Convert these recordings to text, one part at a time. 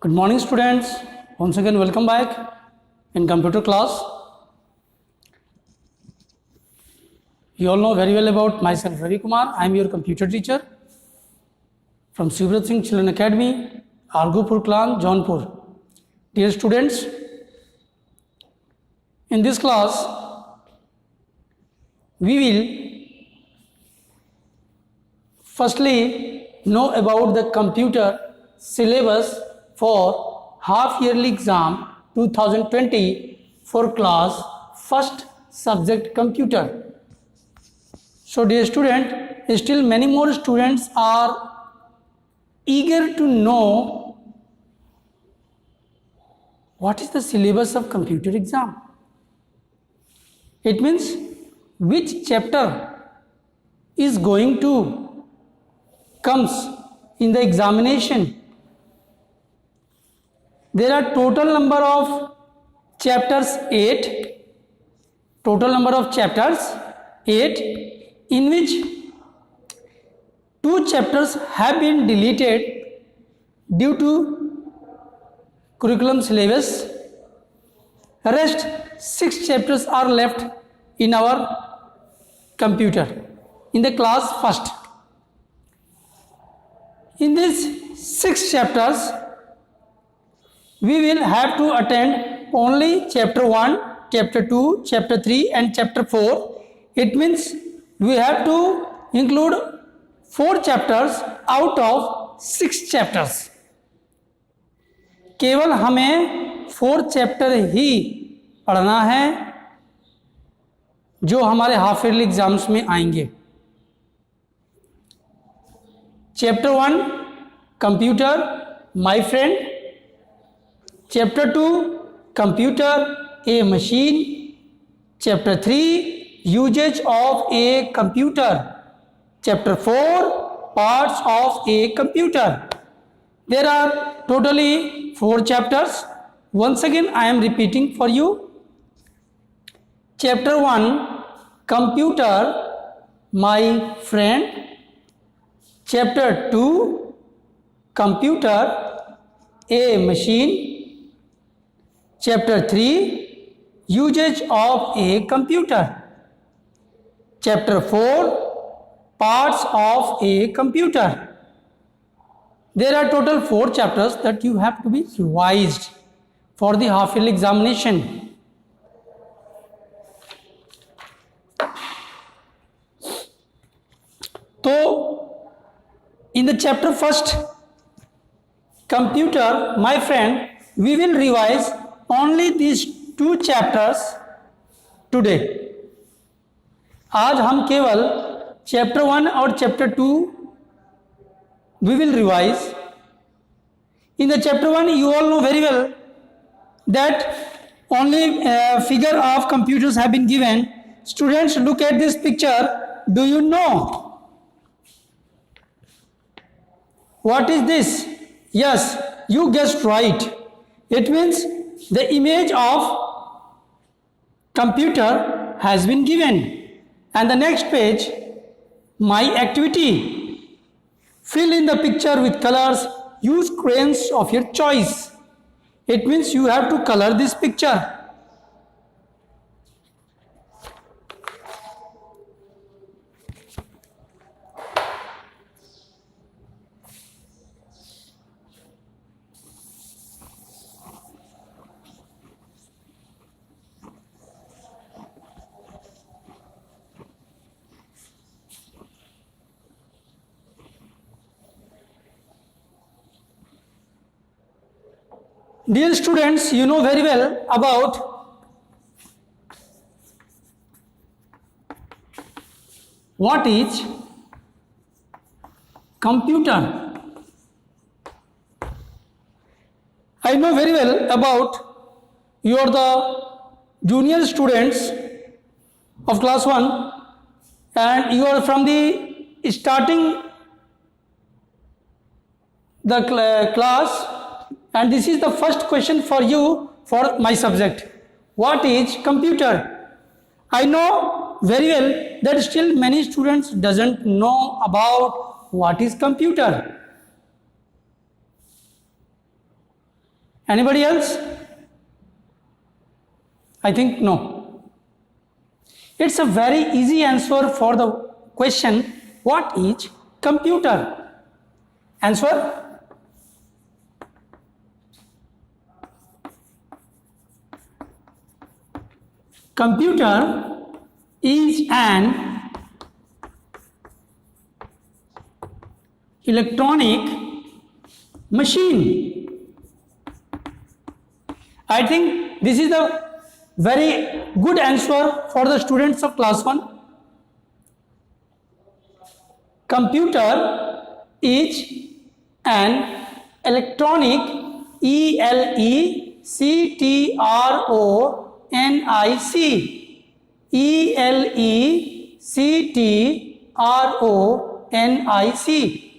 Good morning, students. Once again, welcome back in computer class. You all know very well about myself, Ravi Kumar. I am your computer teacher from Sivrat Singh Children Academy, Argopur Clan, Jaunpur. Dear students, in this class, we will firstly know about the computer syllabus for half yearly exam 2020 for class first subject computer. So dear student, still many more students are eager to know what is the syllabus of computer exam. It means which chapter is going to comes in the examination. There are total number of chapters 8, in which 2 chapters have been deleted due to curriculum syllabus. Rest 6 chapters are left in our computer in the class first. In these 6 chapters, we will have to attend only chapter 1, chapter 2, chapter 3 and chapter 4. It means we have to include 4 chapters out of 6 chapters. केवल हमें 4 chapter ही पढ़ना है जो हमारे half yearly exams में आएंगे. Chapter 1 computer my friend, Chapter 2 Computer a machine, Chapter 3 Usage of a computer, Chapter 4 Parts of a computer. There are totally 4 chapters. Once again I am repeating for you. Chapter 1 Computer my friend, Chapter 2 Computer a machine, Chapter 3 Usage of a computer, Chapter 4 Parts of a computer. There are total 4 chapters that you have to be revised for the half yearly examination. So in the chapter first computer my friend, we will revise only these 2 chapters today. आज हम केवल chapter 1 और chapter 2 we will revise. In the chapter 1 you all know very well that only figure of computers have been given. Students, look at this picture. Do you know what is this? Yes, you guessed right. It means the image of computer has been given, and the next page, my activity. Fill in the picture with colors. Use crayons of your choice. It means you have to color this picture. Dear students, you know very well about what is computer. I know very well about you are the junior students of class 1 and you are from the starting the class, and this is the first question for you for my subject. What is computer? I know very well that still many students doesn't know about what is computer. Anybody else? I think no. It's a very easy answer for the question, what is computer? Answer? Computer is an electronic machine. I think this is the very good answer for the students of class 1. Computer is an electronic electronic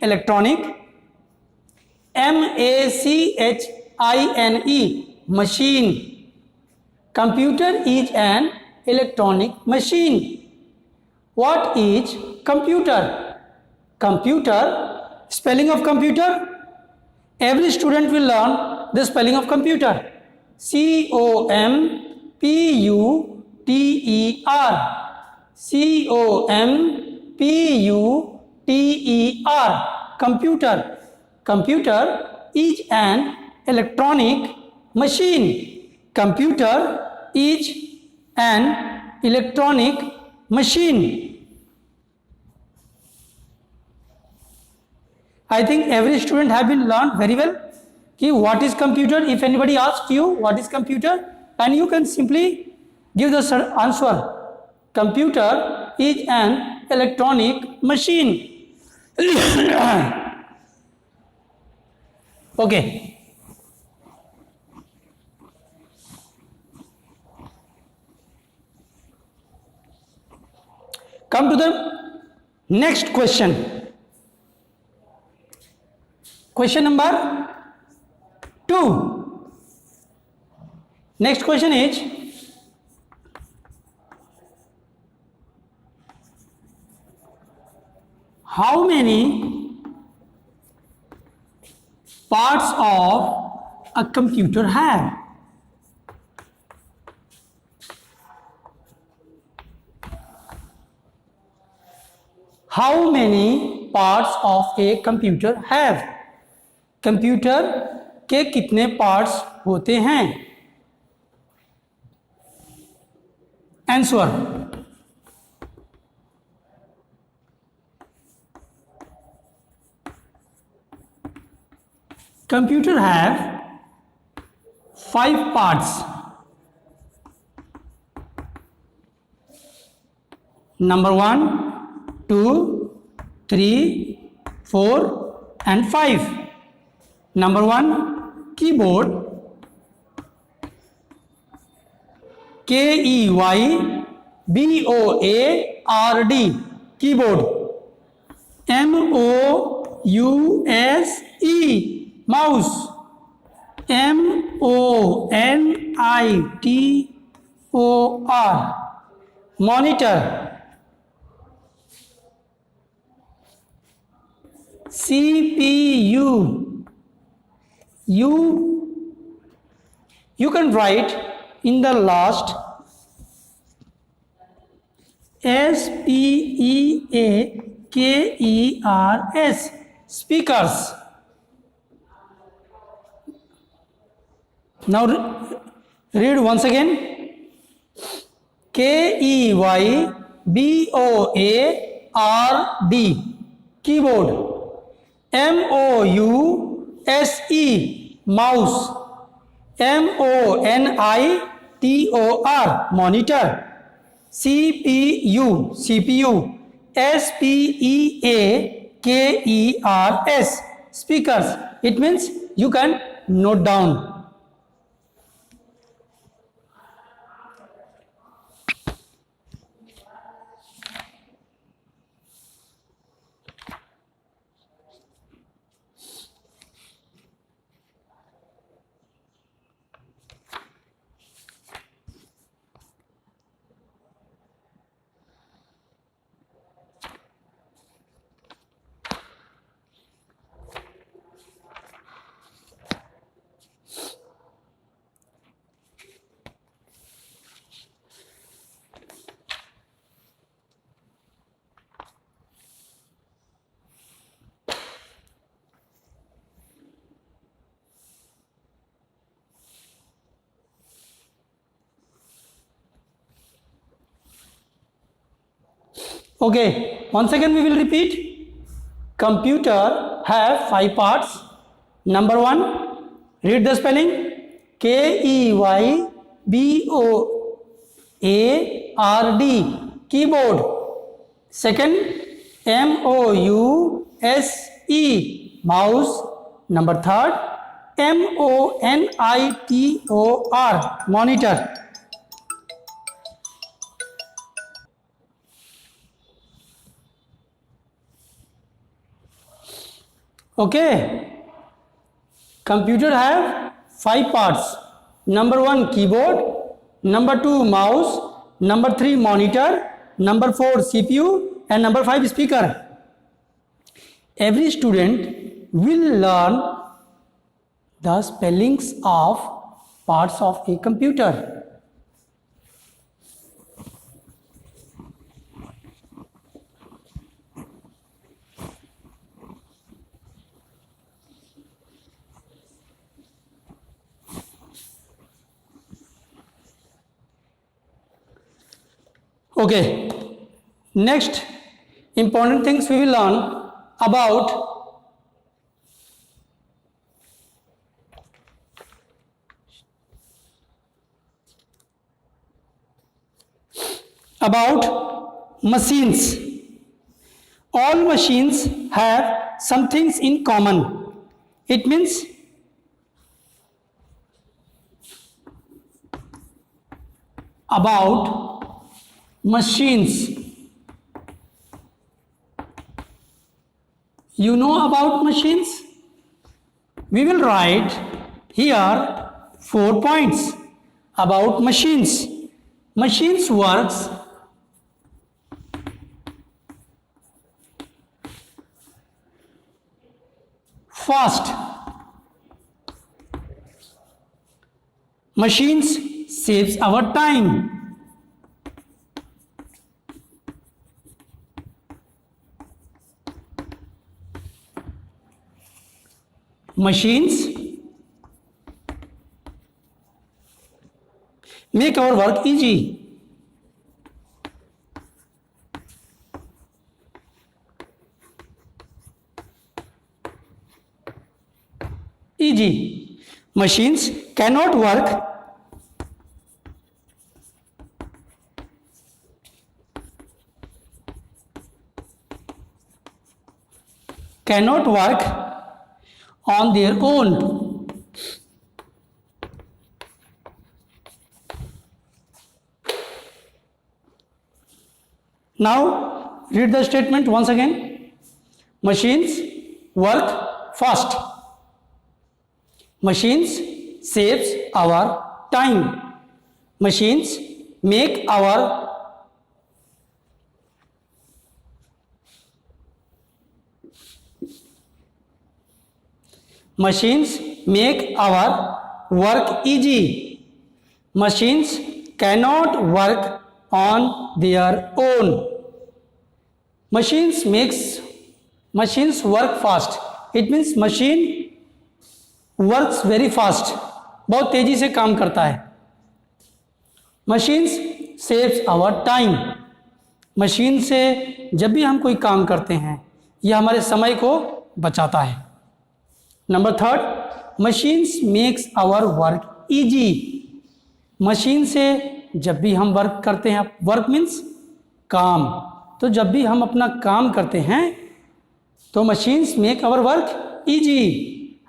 electronic machine. Computer is an electronic machine. What is computer? Computer, spelling of computer. Every student will learn the spelling of computer. computer. Computer. Computer is an electronic machine. Computer is an electronic machine. I think every student have been learned very well. What is computer? If anybody asks you what is computer, and you can simply give the answer. Computer is an electronic machine. Okay. Come to the next question. Question number 2. Next question is, how many parts of a computer have? How many parts of a computer have? Computer के कितने parts होते हैं? Answer. Computer have 5 parts. Number 1, 2, 3, 4 and 5. Number 1, keyboard, KEYBOARD, keyboard. MOUSE, mouse. MONITOR, monitor. CPU, you can write in the last SPEAKERS, speakers. Now read once again. KEYBOARD, keyboard. MOUSE, mouse. MONITOR, monitor. CPU, SPEAKERS, speakers. It means you can note down. Okay, once again we will repeat. Computer have 5 parts. Number 1, read the spelling. KEYBOARD, keyboard. Second, MOUSE, mouse. Number 3rd, MONITOR, monitor. Okay, computer have 5 parts. Number 1, keyboard. Number 2, mouse. Number 3, monitor. Number 4, CPU. And number 5, speaker. Every student will learn the spellings of parts of a computer. Okay, next important things we will learn about machines. All machines have some things in common. It means about machines. You know about machines? We will write here 4 points about machines. Machines works fast. Machines saves our time. Machines make our work easy. Machines cannot work on their own. Now read the statement once again. Machines work fast. Machines saves our time. Machines make our work easy. Machines cannot work on their own. Machines work fast. It means machine works very fast. बहुत तेजी से काम करता है. Machines saves our time. Machine से जब भी हम कोई काम करते हैं यह हमारे समय को बचाता है. Number 3, machines makes our work easy. Machine से जब भी हम वर्क करते हैं, वर्क मीन्स काम, तो जब भी हम अपना काम करते हैं तो machines make our work easy.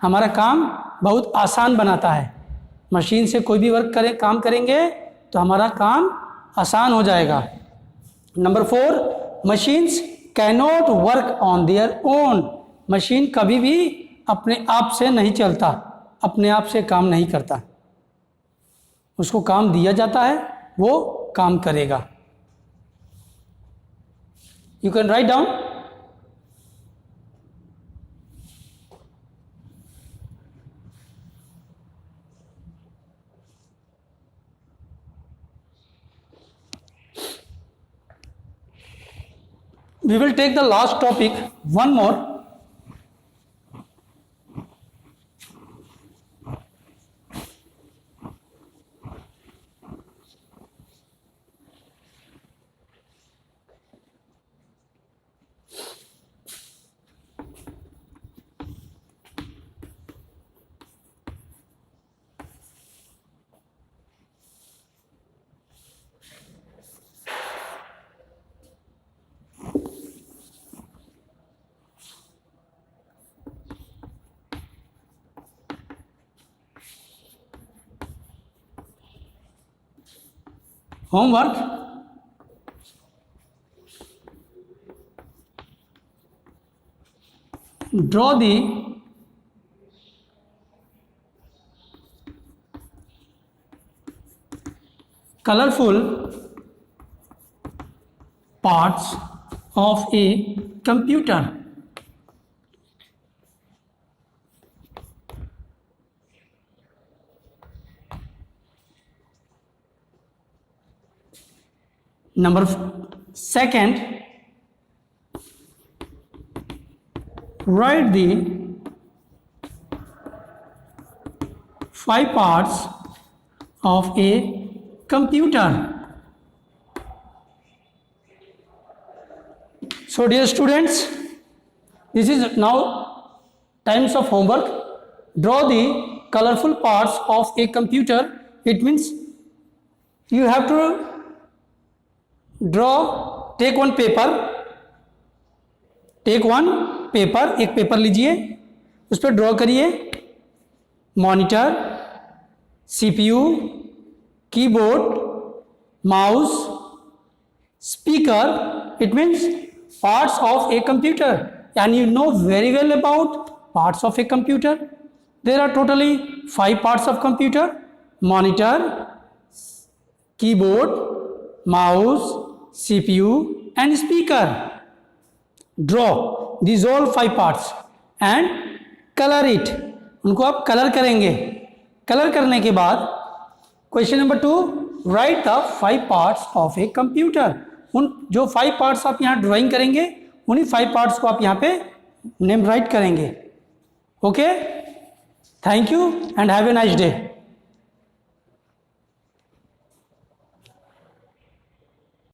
हमारा काम बहुत आसान बनाता है. मशीन से कोई भी काम करेंगे तो हमारा काम आसान हो जाएगा. Number 4, machines cannot work on their own. Machine कभी भी अपने आप से नहीं चलता, अपने आप से काम नहीं करता. उसको काम दिया जाता है, वो काम करेगा. You can write down. We will take the last topic, one more. Homework, draw the colorful parts of a computer. Number second, write the 5 parts of a computer. So dear students, this is now times of homework. Draw the colorful parts of a computer. It means you have to draw, take one paper, एक paper लीजिए, उस पर draw करिए monitor, CPU, keyboard, mouse, speaker. It means parts of a computer, and you know very well about parts of a computer. There are totally 5 parts of computer: monitor, keyboard, mouse, CPU and speaker. Draw these all 5 parts and color it. उनको आप colour करेंगे. Colour करने के बाद question number 2, right the 5 parts of a computer. उन जो 5 parts आप यहाँ ड्राइंग करेंगे, उन्हीं 5 पार्ट्स को आप यहाँ पे नेम राइट करेंगे. Okay, thank you and have a nice day.